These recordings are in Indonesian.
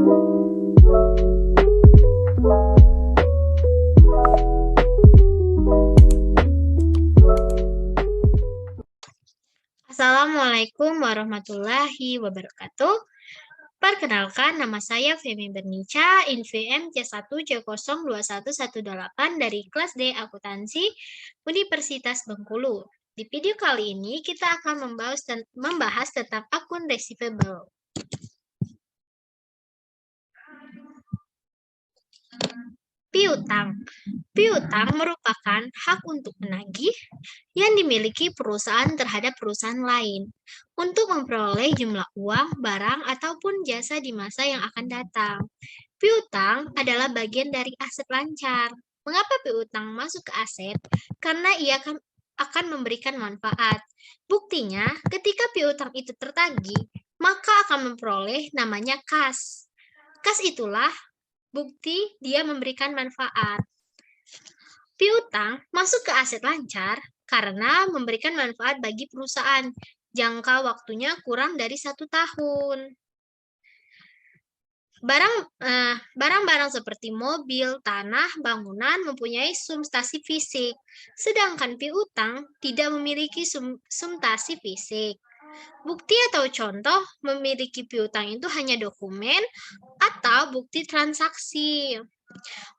Assalamualaikum warahmatullahi wabarakatuh. Perkenalkan, nama saya Femi Bernica, INVM C1C02118 dari kelas D Akuntansi Universitas Bengkulu. Di video kali ini kita akan membahas tentang akun receivable. Piutang. Piutang merupakan hak untuk menagih yang dimiliki perusahaan terhadap perusahaan lain untuk memperoleh jumlah uang, barang, ataupun jasa di masa yang akan datang. Piutang adalah bagian dari aset lancar. Mengapa piutang masuk ke aset? Karena ia akan memberikan manfaat. Buktinya, ketika piutang itu tertagih, maka akan memperoleh namanya kas. Kas itulah bukti dia memberikan manfaat. Piutang masuk ke aset lancar karena memberikan manfaat bagi perusahaan. Jangka waktunya kurang dari 1 tahun. Barang-barang seperti mobil, tanah, bangunan mempunyai substansi fisik, sedangkan piutang tidak memiliki substansi fisik. Bukti atau contoh memiliki piutang itu hanya dokumen atau bukti transaksi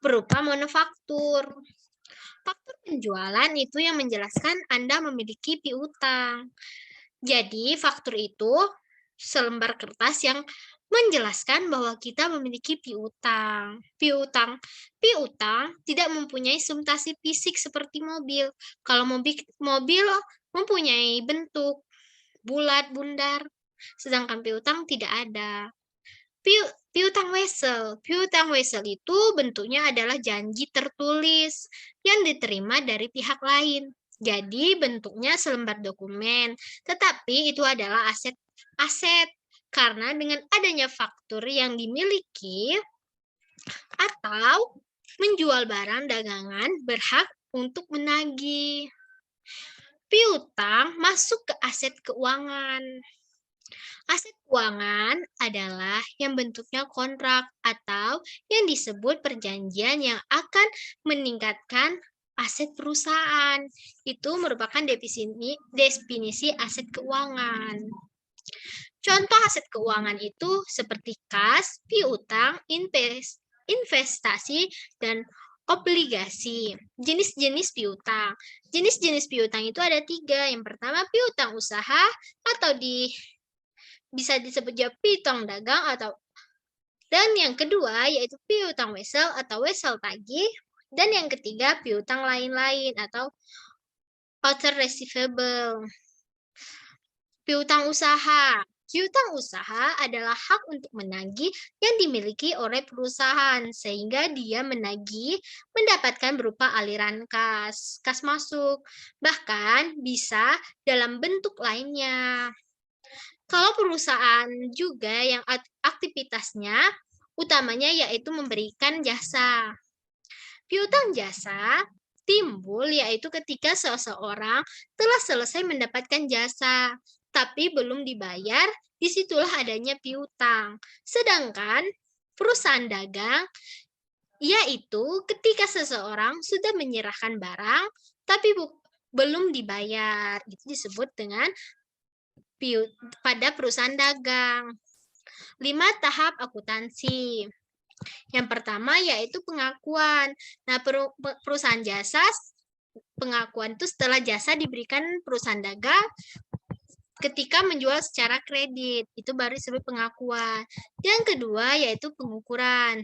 berupa manufaktur. Faktur penjualan itu yang menjelaskan Anda memiliki piutang. Jadi, faktur itu selembar kertas yang menjelaskan bahwa kita memiliki piutang. Piutang tidak mempunyai substansi fisik seperti mobil. Kalau mobil mempunyai bentuk bulat, bundar, sedangkan piutang tidak ada. Piutang wesel. Piutang wesel itu bentuknya adalah janji tertulis yang diterima dari pihak lain. Jadi bentuknya selembar dokumen, tetapi itu adalah aset karena dengan adanya faktur yang dimiliki atau menjual barang dagangan berhak untuk menagih. Piutang masuk ke aset keuangan. Aset keuangan adalah yang bentuknya kontrak atau yang disebut perjanjian yang akan meningkatkan aset perusahaan. Itu merupakan definisi aset keuangan. Contoh aset keuangan itu seperti kas, piutang, investasi, dan obligasi. Jenis-jenis piutang. Jenis-jenis piutang itu ada 3. Yang pertama piutang usaha atau bisa disebut juga piutang dagang dan yang kedua yaitu piutang wesel atau wesel tagih, dan yang ketiga piutang lain-lain atau other receivable. Piutang usaha. Piutang usaha adalah hak untuk menagih yang dimiliki oleh perusahaan sehingga dia menagih mendapatkan berupa aliran kas masuk, bahkan bisa dalam bentuk lainnya. Kalau perusahaan juga yang aktivitasnya utamanya yaitu memberikan jasa. Piutang jasa timbul yaitu ketika seseorang telah selesai mendapatkan jasa, tapi belum dibayar, disitulah adanya piutang. Sedangkan perusahaan dagang, yaitu ketika seseorang sudah menyerahkan barang, tapi belum dibayar. Itu disebut dengan pada perusahaan dagang. 5 tahap akuntansi. Yang pertama yaitu pengakuan. Nah, perusahaan jasa, pengakuan itu setelah jasa diberikan perusahaan dagang ketika menjual secara kredit. Itu baru disebut pengakuan. Yang kedua yaitu pengukuran.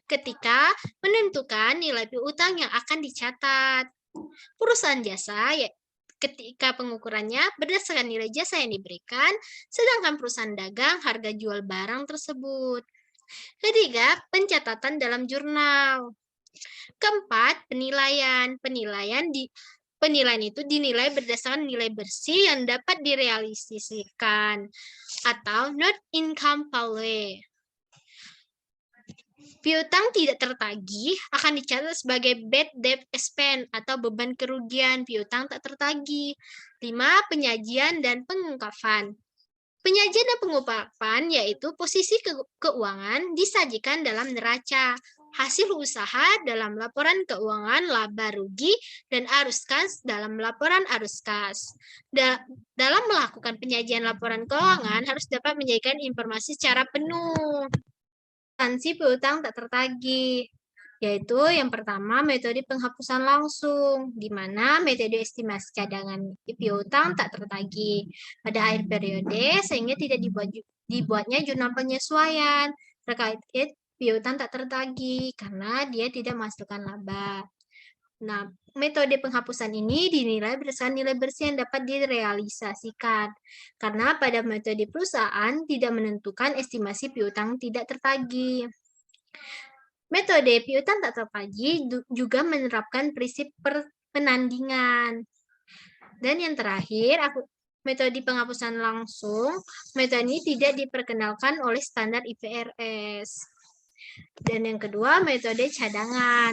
Ketika menentukan nilai piutang yang akan dicatat. Perusahaan jasa ketika pengukurannya berdasarkan nilai jasa yang diberikan, sedangkan perusahaan dagang harga jual barang tersebut. Ketiga, pencatatan dalam jurnal. Keempat, penilaian. Penilaian itu dinilai berdasarkan nilai bersih yang dapat direalisasikan atau net income value. Piutang tidak tertagih akan dicatat sebagai bad debt expense atau beban kerugian. Piutang tak tertagih. 5. Penyajian dan pengungkapan. Penyajian dan pengungkapan yaitu posisi keuangan disajikan dalam neraca, hasil usaha dalam laporan keuangan laba rugi, dan arus kas dalam laporan arus kas. Dalam melakukan penyajian laporan keuangan harus dapat menyajikan informasi secara penuh. Sanksi piutang tak tertagih, yaitu yang pertama metode penghapusan langsung, di mana metode estimasi cadangan piutang tak tertagih pada akhir periode sehingga tidak dibuatnya jurnal penyesuaian terkait piutang tak tertagih karena dia tidak menghasilkan laba. Nah, metode penghapusan ini dinilai berdasarkan nilai bersih yang dapat direalisasikan. Karena pada metode perusahaan tidak menentukan estimasi piutang tidak tertagih. Metode piutang tak tertagih juga menerapkan prinsip penandingan. Dan yang terakhir, metode penghapusan langsung, metode ini tidak diperkenalkan oleh standar IFRS. Dan yang kedua, metode cadangan.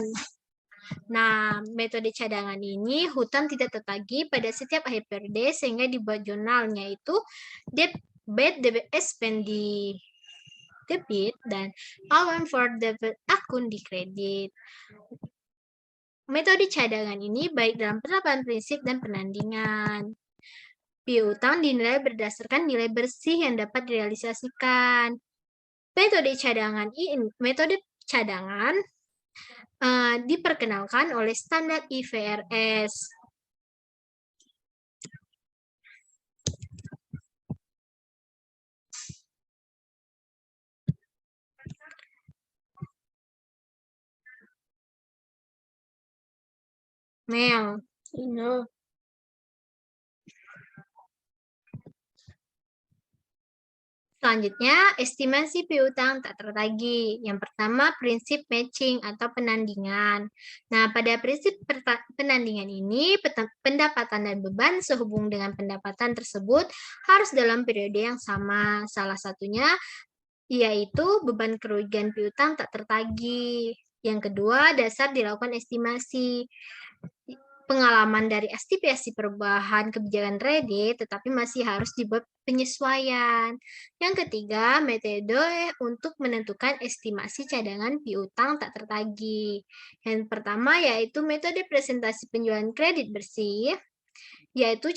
Nah, metode cadangan ini hutang tidak tertagih pada setiap akhir periode sehingga dibuat jurnalnya itu debit expendi debit dan allowance for debit akun di kredit. Metode cadangan ini baik dalam penerapan prinsip dan penandingan. Piutang dinilai berdasarkan nilai bersih yang dapat direalisasikan. Metode cadangan diperkenalkan oleh standar IFRS. Mel, Selanjutnya, estimasi piutang tak tertagih. Yang pertama, prinsip matching atau penandingan. Nah, pada prinsip penandingan ini, pendapatan dan beban sehubung dengan pendapatan tersebut harus dalam periode yang sama. Salah satunya yaitu beban kerugian piutang tak tertagih. Yang kedua, dasar dilakukan estimasi. Pengalaman dari estimasi perubahan kebijakan kredit, tetapi masih harus dibuat penyesuaian. Yang ketiga, metode untuk menentukan estimasi cadangan piutang tak tertagih. Yang pertama yaitu metode presentasi penjualan kredit bersih, yaitu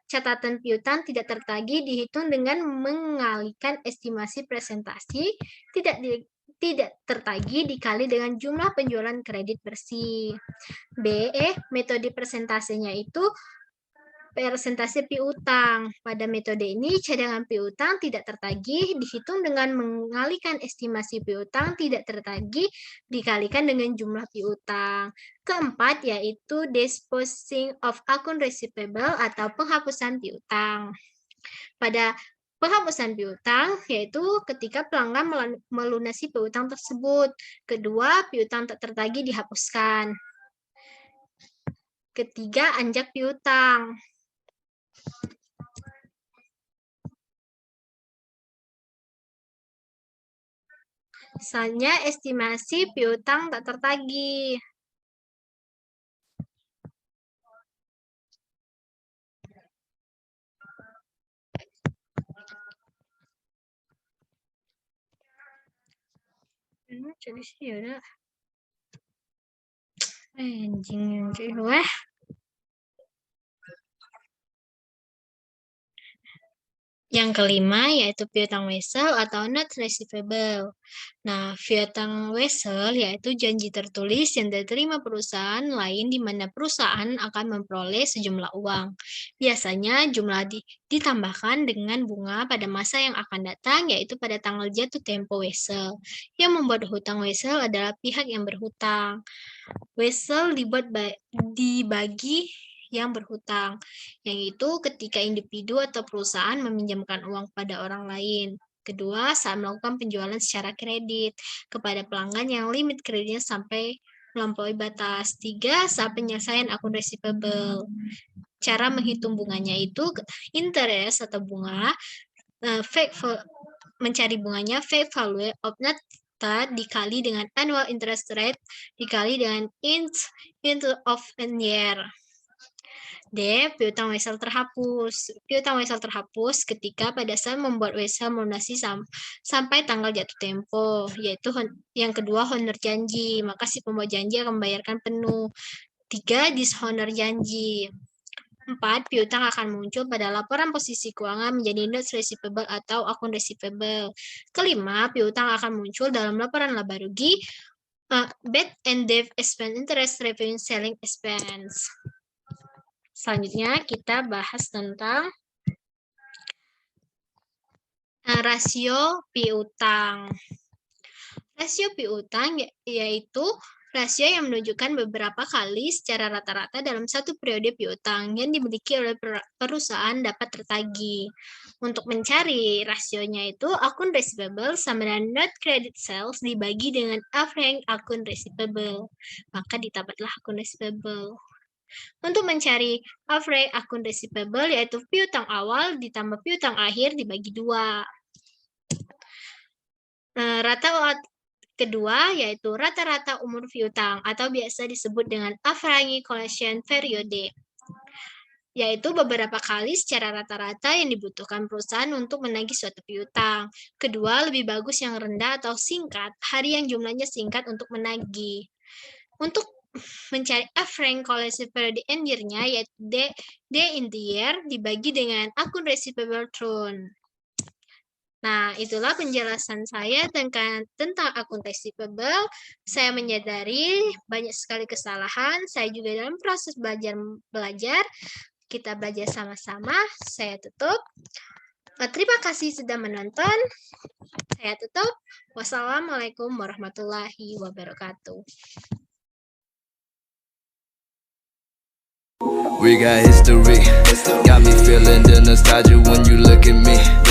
catatan piutang tidak tertagih dihitung dengan mengalihkan estimasi presentasi tidak tertagih dikali dengan jumlah penjualan kredit bersih. B. Metode presentasinya itu presentasi piutang. Pada metode ini, cadangan piutang tidak tertagih dihitung dengan mengalihkan estimasi piutang tidak tertagih dikalikan dengan jumlah piutang. Keempat, yaitu disposing of akun receivable atau penghapusan piutang. Pada penghapusan piutang, yaitu ketika pelanggan melunasi piutang tersebut. Kedua, piutang tak tertagih dihapuskan. Ketiga, anjak piutang. Misalnya, estimasi piutang tak tertagih. Jadi sih udah. Anjing. Wah. Yang kelima yaitu piutang wesel atau not receivable. Nah, piutang wesel yaitu janji tertulis yang diterima perusahaan lain di mana perusahaan akan memperoleh sejumlah uang. Biasanya jumlah ditambahkan dengan bunga pada masa yang akan datang yaitu pada tanggal jatuh tempo wesel. Yang membuat hutang wesel adalah pihak yang berhutang. Wesel dibagi yang berhutang, yang itu ketika individu atau perusahaan meminjamkan uang pada orang lain. Kedua, saat melakukan penjualan secara kredit kepada pelanggan yang limit kreditnya sampai melampaui batas. Tiga, saat penyelesaian akun receivable. Cara menghitung bunganya itu interest atau bunga, mencari bunganya face value of net dikali dengan annual interest rate dikali dengan int of a year. D. Piutang wesel terhapus. Piutang wesel terhapus ketika pada saat membuat wesel melunasi sampai tanggal jatuh tempo, yaitu yang kedua honor janji, maka si pembuat janji akan membayarkan penuh. 3. Dishonor janji. 4. Piutang akan muncul pada laporan posisi keuangan menjadi notes receivable atau akun receivable. Kelima, piutang akan muncul dalam laporan laba rugi, bad and debt expense, interest, revenue, selling expense. Selanjutnya kita bahas tentang rasio piutang. Rasio piutang yaitu rasio yang menunjukkan beberapa kali secara rata-rata dalam satu periode piutang yang dimiliki oleh perusahaan dapat tertagih. Untuk mencari rasionya itu, akun receivable sama dengan net credit sales dibagi dengan average akun receivable. Maka ditambahlah akun receivable. Untuk mencari average akun receivable yaitu piutang awal ditambah piutang akhir dibagi 2. Rata kedua yaitu rata-rata umur piutang atau biasa disebut dengan average collection period, yaitu beberapa kali secara rata-rata yang dibutuhkan perusahaan untuk menagih suatu piutang. Kedua, lebih bagus yang rendah atau singkat, hari yang jumlahnya singkat untuk menagih. Untuk mencari average collection period end year-nya yaitu D in the year dibagi dengan akun receivable turn. Nah, itulah penjelasan saya tentang akun receivable. Saya menyadari banyak sekali kesalahan. Saya juga dalam proses belajar. Kita belajar sama-sama. Saya tutup. Terima kasih sudah menonton. Saya tutup. Wassalamualaikum warahmatullahi wabarakatuh. We got history, got me feeling the nostalgia when you look at me.